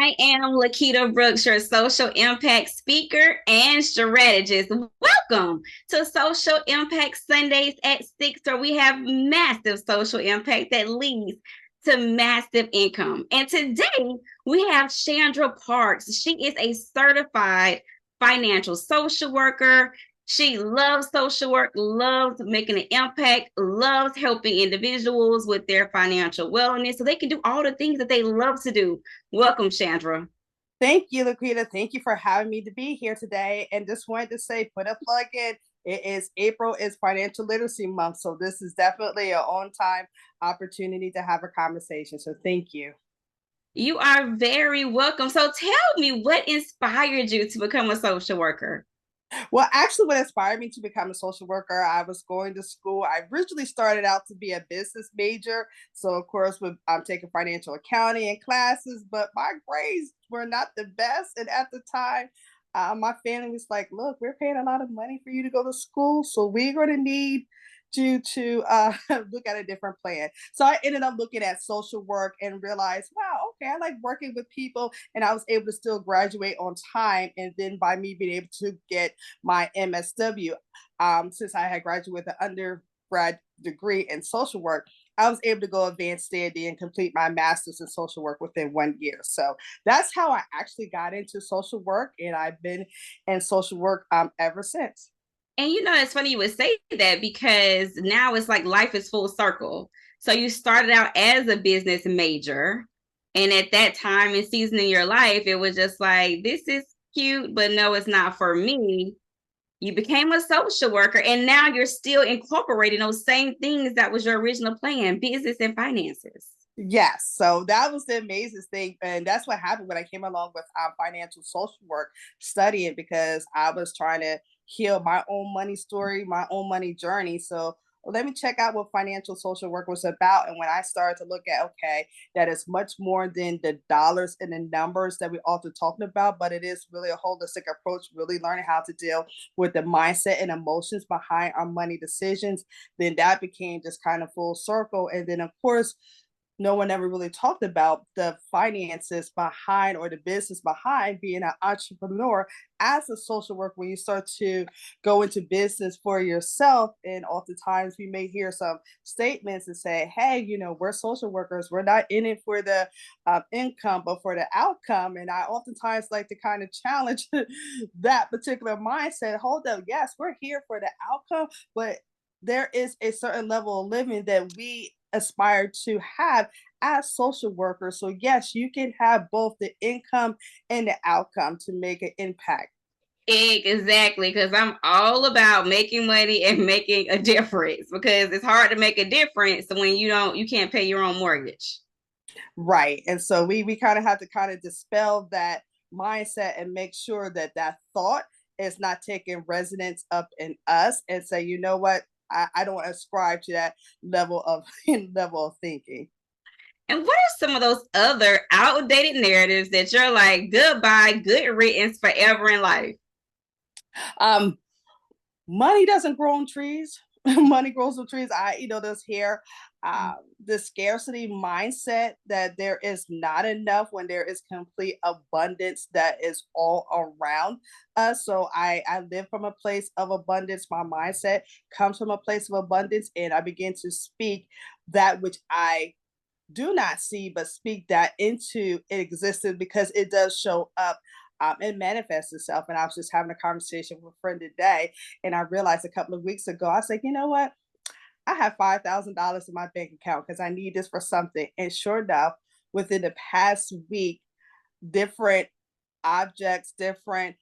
I am Lequita Brooks, your social impact speaker and strategist. Welcome to Social Impact Sundays at 6, where we have massive social impact that leads to massive income. And today we have Shandra Parks. She is a certified financial social worker. She loves social work, loves making an impact, loves helping individuals with their financial wellness so they can do all the things that they love to do. Welcome, Shandra. Thank you, Lequita. Thank you for having me to be here today. And just wanted to say, put a plug in. It is April is Financial Literacy Month. So this is definitely an on-time opportunity to have a conversation. So thank you. You are very welcome. So tell me, what inspired you to become a social worker? Well, actually, what inspired me to become a social worker, I was going to school. I originally started out to be a business major. So, of course, I'm taking financial accounting and classes, but my grades were not the best. And at the time, my family was like, look, we're paying a lot of money for you to go to school. So, we're going to need you to look at a different plan. So I ended up looking at social work and realized, wow, okay, I like working with people, and I was able to still graduate on time. And then by me being able to get my MSW, since I had graduated with an undergrad degree in social work, I was able to go advanced study and complete my master's in social work within 1 year. So that's how I actually got into social work, and I've been in social work ever since. And it's funny you would say that because now it's like life is full circle. So you started out as a business major, and at that time and season in your life, it was just like, this is cute, but no, it's not for me. You became a social worker, and now you're still incorporating those same things that was your original plan, business and finances. Yes, so that was the amazing thing, and that's what happened when I came along with financial social work studying, because I was trying to heal my own money story, my own money journey. So let me check out what financial social work was about. And when I started to look at, okay, that is much more than the dollars and the numbers that we often talking about, but it is really a holistic approach, really learning how to deal with the mindset and emotions behind our money decisions. Then that became just kind of full circle. And then, of course, no one ever really talked about the finances behind, or the business behind being an entrepreneur as a social worker. When you start to go into business for yourself, and oftentimes we may hear some statements and say, hey, we're social workers, we're not in it for the income but for the outcome. And I oftentimes like to kind of challenge that particular mindset. Hold up, yes, we're here for the outcome, but there is a certain level of living that we aspire to have as social workers. So yes, you can have both the income and the outcome to make an impact. Exactly, because I'm all about making money and making a difference, because it's hard to make a difference when you can't pay your own mortgage. Right. And so we kind of have to kind of dispel that mindset and make sure that that thought is not taking resonance up in us, and say, you know what, I don't ascribe to that level of level of thinking. And what are some of those other outdated narratives that you're like, goodbye, good riddance forever in life? Um, Money doesn't grow on trees. Money grows on trees. This here, the scarcity mindset that there is not enough when there is complete abundance that is all around us. So I live from a place of abundance. My mindset comes from a place of abundance, and I begin to speak that which I do not see, but speak that into existence, because it does show up and manifest itself. And I was just having a conversation with a friend today, and I realized a couple of weeks ago, I was like, you know what? I have $5,000 in my bank account because I need this for something. And sure enough, within the past week, different objects, different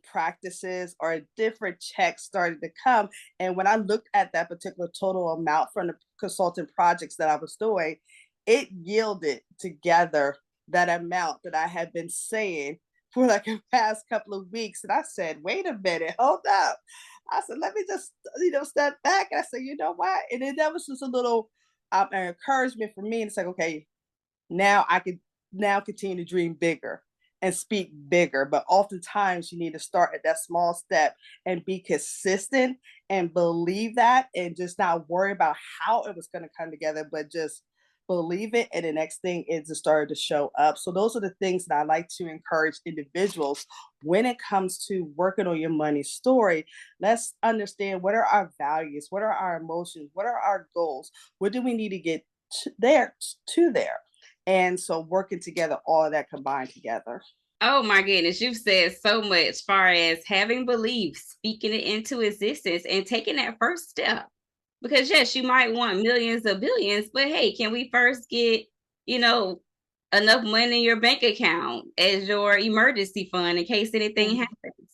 practices, or different checks started to come. And when I looked at that particular total amount from the consulting projects that I was doing, it yielded together that amount that I had been saying for like the past couple of weeks. And I said, wait a minute, hold up. I said, let me just, step back. And I said, you know what? And then that was just a little encouragement for me. And it's like, okay, now I could now continue to dream bigger and speak bigger. But oftentimes you need to start at that small step and be consistent and believe that, and just not worry about how it was going to come together, but just believe it, and the next thing is to start to show up. So those are the things that I like to encourage individuals when it comes to working on your money story. Let's understand, what are our values, what are our emotions, what are our goals, what do we need to get there. And so working together, all of that combined together. Oh my goodness, you've said so much as far as having beliefs, speaking it into existence, and taking that first step. Because yes, you might want millions of billions, but hey, can we first get, you know, enough money in your bank account as your emergency fund in case anything Mhm. happens?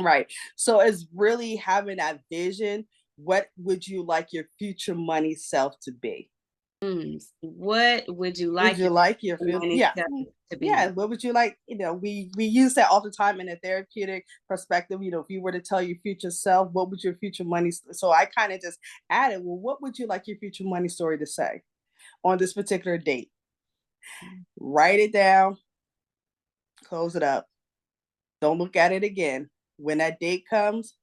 Right. So it's really having that vision. What would you like your future money self to be? What would you Would like you your like your field? money Yeah. self to Yeah. be? What would you like? We use that all the time in a therapeutic perspective. If you were to tell your future self, what would your future money? So I kind of just added, well, what would you like your future money story to say on this particular date? Write it down, close it up. Don't look at it again. When that date comes,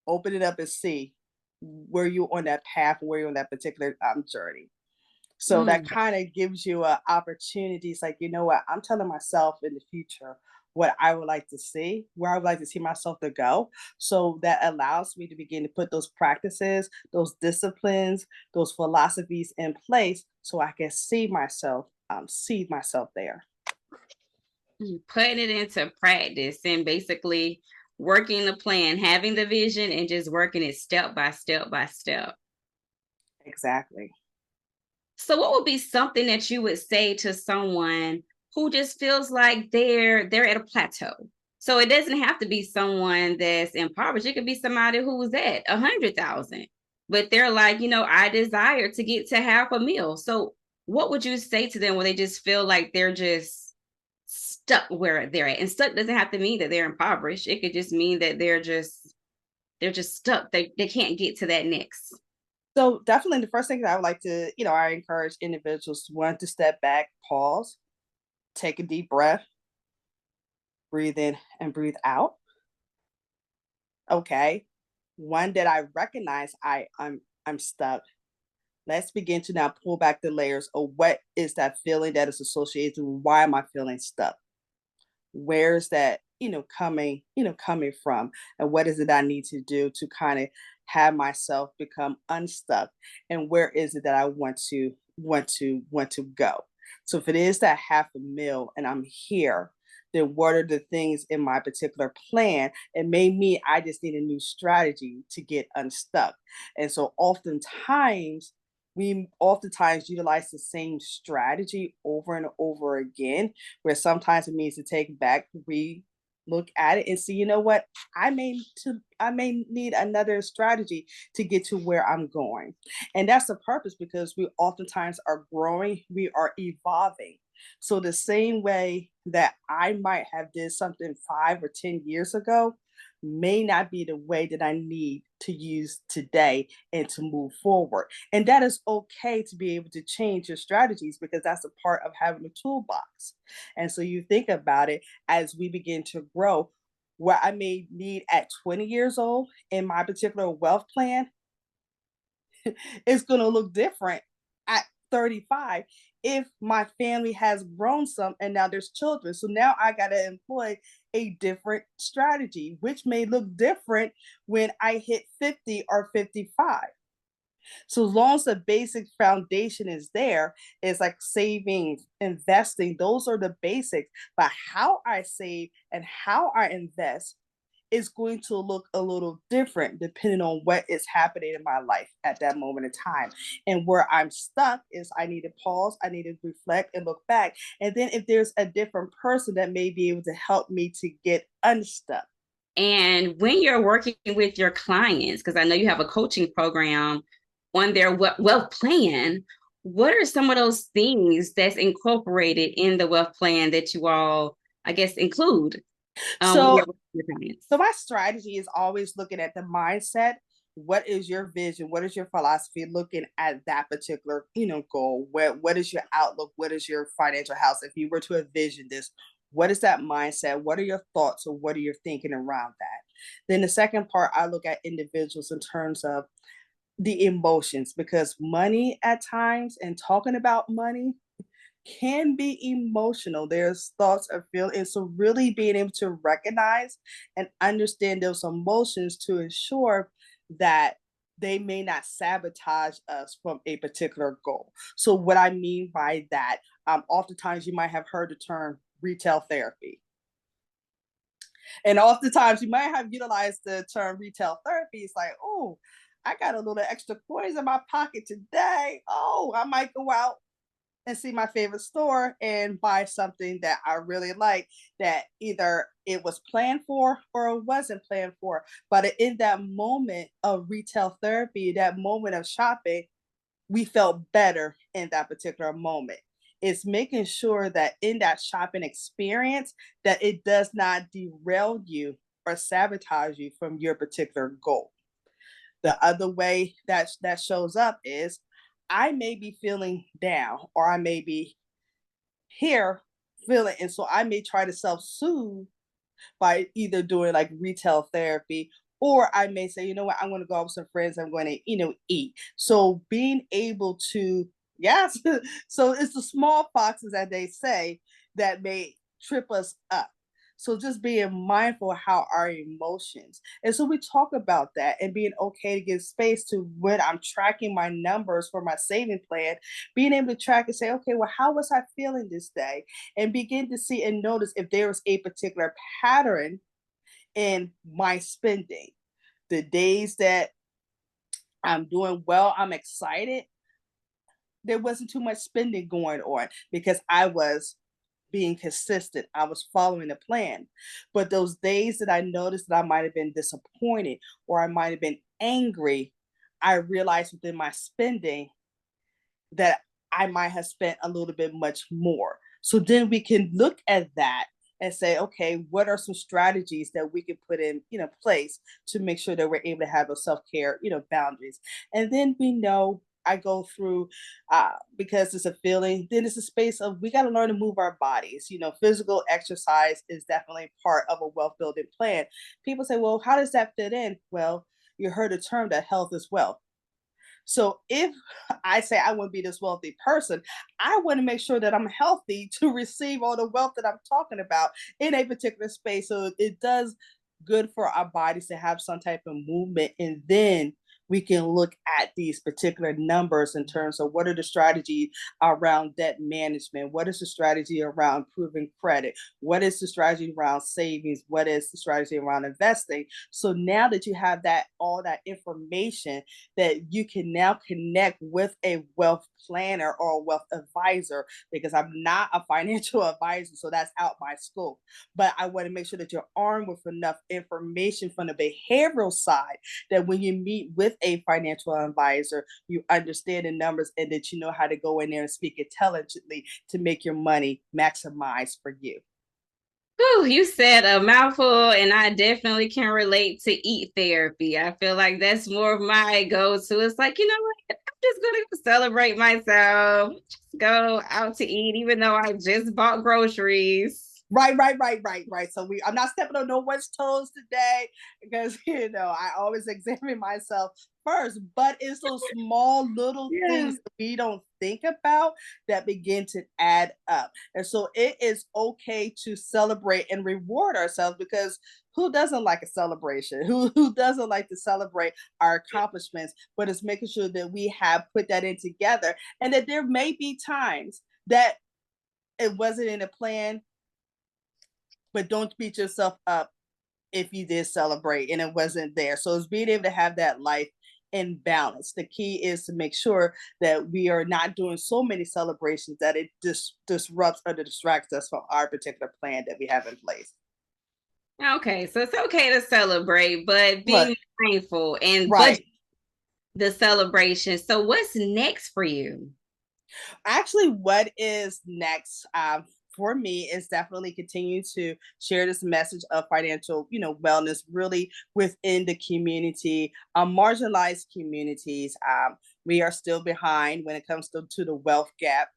open it up and see where you on that path, where you're on that particular journey. So that Mm. kind of gives you opportunities like, you know what, I'm telling myself in the future what I would like to see, where I would like to see myself to go. So that allows me to begin to put those practices, those disciplines, those philosophies in place so I can see myself there. Putting it into practice and basically working the plan, having the vision and just working it step by step by step. Exactly. So what would be something that you would say to someone who just feels like they're at a plateau? So it doesn't have to be someone that's impoverished. It could be somebody who's at 100,000, but they're like, I desire to get to half a meal. So what would you say to them when they just feel like they're just stuck where they're at? And stuck doesn't have to mean that they're impoverished. It could just mean that they're just stuck. They can't get to that next. So definitely the first thing that I would like to, I encourage individuals to want to step back, pause, take a deep breath, breathe in and breathe out. Okay. One that I recognize I'm stuck. Let's begin to now pull back the layers of what is that feeling that is associated with why am I feeling stuck? Where's that, coming from? And what is it I need to do to kind of have myself become unstuck? And where is it that I want to go? So if it is that half a meal and I'm here, then what are the things in my particular plan? It may mean I just need a new strategy to get unstuck. And so we oftentimes utilize the same strategy over and over again, where sometimes it means to take back, look at it and see, you know what, I may need another strategy to get to where I'm going. And that's the purpose, because we oftentimes are growing, we are evolving. So the same way that I might have did something 5 or 10 years ago may not be the way that I need to use today and to move forward. And that is okay to be able to change your strategies, because that's a part of having a toolbox. And so you think about it, as we begin to grow, what I may need at 20 years old in my particular wealth plan is going to look different at 35 if my family has grown some and now there's children. So now I got to employ a different strategy, which may look different when I hit 50 or 55. So as long as the basic foundation is there, it's like saving, investing, those are the basics. But how I save and how I invest is going to look a little different depending on what is happening in my life at that moment in time. And where I'm stuck is I need to pause, I need to reflect and look back. And then if there's a different person that may be able to help me to get unstuck. And when you're working with your clients, because I know you have a coaching program on their wealth plan, what are some of those things that's incorporated in the wealth plan that you all, I guess, include when So you're working with your clients? So my strategy is always looking at the mindset. What is your vision? What is your philosophy? Looking at that particular, goal. What is your outlook? What is your financial house? If you were to envision this, what is that mindset? What are your thoughts, or what are you thinking around that? Then the second part, I look at individuals in terms of the emotions, because money at times and talking about money can be emotional. There's thoughts of feelings. So really being able to recognize and understand those emotions to ensure that they may not sabotage us from a particular goal. So what I mean by that, oftentimes you might have heard the term retail therapy. And oftentimes you might have utilized the term retail therapy. It's like, oh, I got a little extra coins in my pocket today. Oh, I might go out and see my favorite store and buy something that I really like, that either it was planned for or it wasn't planned for. But in that moment of retail therapy, that moment of shopping, we felt better in that particular moment. It's making sure that in that shopping experience that it does not derail you or sabotage you from your particular goal. The other way that that shows up is I may be feeling down or I may be here feeling, and so I may try to self-soothe by either doing like retail therapy, or I may say, you know what, I'm going to go out with some friends, I'm going to, eat. So being able to, yes, so it's the small foxes that they say that may trip us up. So just being mindful of how our emotions. And so we talk about that and being okay to give space to when I'm tracking my numbers for my saving plan, being able to track and say, okay, well, how was I feeling this day? And begin to see and notice if there was a particular pattern in my spending. The days that I'm doing well, I'm excited. There wasn't too much spending going on because I was being consistent. I was following the plan. But those days that I noticed that I might have been disappointed or I might have been angry, I realized within my spending that I might have spent a little bit much more. So then we can look at that and say, okay, what are some strategies that we can put in, place to make sure that we're able to have those self-care, boundaries. And then we know I go through because it's a feeling, then it's a space of we got to learn to move our bodies. Physical exercise is definitely part of a wealth building plan. People say, well, how does that fit in? Well, you heard the term that health is wealth. So if I say I want to be this wealthy person, I want to make sure that I'm healthy to receive all the wealth that I'm talking about in a particular space. So it does good for our bodies to have some type of movement. And then we can look at these particular numbers in terms of what are the strategies around debt management, what is the strategy around improving credit, what is the strategy around savings, what is the strategy around investing. So now that you have that all that information, that you can now connect with a wealth planner or a wealth advisor, because I'm not a financial advisor, so that's out my scope. But I want to make sure that you're armed with enough information from the behavioral side that when you meet with a financial advisor, you understand the numbers and that you know how to go in there and speak intelligently to make your money maximize for you. Whew, you said a mouthful, and I definitely can relate to eat therapy. I feel like that's more of my go-to. It's like, you know what? I'm just gonna celebrate myself, just go out to eat, even though I just bought groceries. Right. So I'm not stepping on no one's toes today because I always examine myself first. But it's those small little Yeah. things that we don't think about that begin to add up. And so it is okay to celebrate and reward ourselves, because who doesn't like a celebration? Who doesn't like to celebrate our accomplishments? But it's making sure that we have put that in together, and that there may be times that it wasn't in a plan, but don't beat yourself up if you did celebrate and it wasn't there. So it's being able to have that life in balance. The key is to make sure that we are not doing so many celebrations that it disrupts or distracts us from our particular plan that we have in place. Okay, so it's okay to celebrate, but Right, being mindful and budget right. the celebration. So what's next for you? Actually, what is next for me is definitely continue to share this message of financial, wellness really within the community, marginalized communities. We are still behind when it comes to the wealth gap.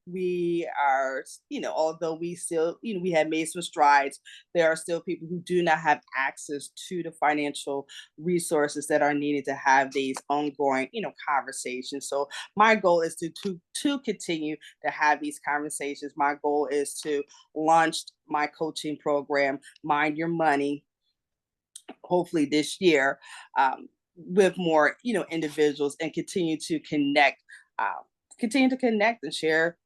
We are, although we still, we have made some strides, there are still people who do not have access to the financial resources that are needed to have these ongoing, conversations. So my goal is to continue to have these conversations. My goal is to launch my coaching program, Mind Your Money, hopefully this year, with more individuals, and uh, continue to connect and share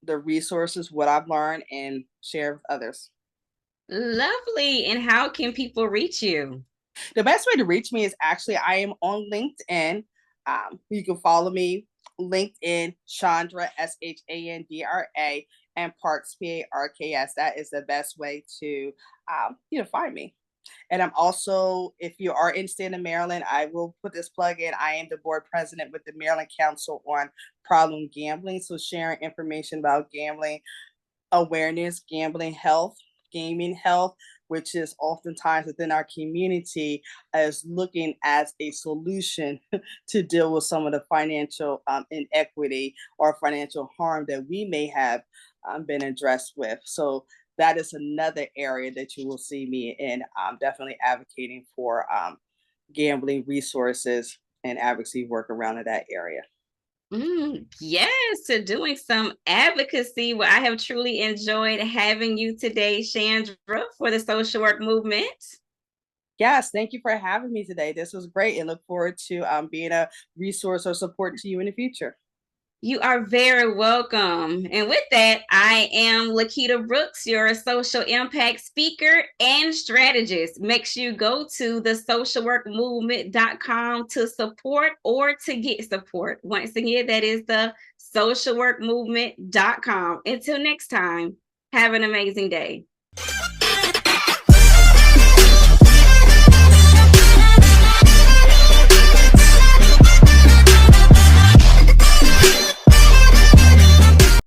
the resources, what I've learned, and share with others. Lovely. And how can people reach you? The best way to reach me is actually I am on LinkedIn. You can follow me LinkedIn, Shandra, Shandra, and Parks, Parks. That is the best way to find me. And I'm also, if you are in state of Maryland, I will put this plug in. I am the board president with the Maryland Council on Problem Gambling. So sharing information about gambling awareness, gambling health, gaming health, which is oftentimes within our community as looking as a solution to deal with some of the financial inequity or financial harm that we may have been addressed with. So that is another area that you will see me in, definitely advocating for gambling resources and advocacy work around in that area. Yes, to doing some advocacy. Well, I have truly enjoyed having you today, Shandra, for the social work movement. Yes, thank you for having me today. This was great, and look forward to being a resource or support to you in the future. You are very welcome. And with that, I am Lequita Brooks, your social impact speaker and strategist. Make sure you go to the socialworkmovement.com to support or to get support. Once again, that is the socialworkmovement.com. Until next time, have an amazing day.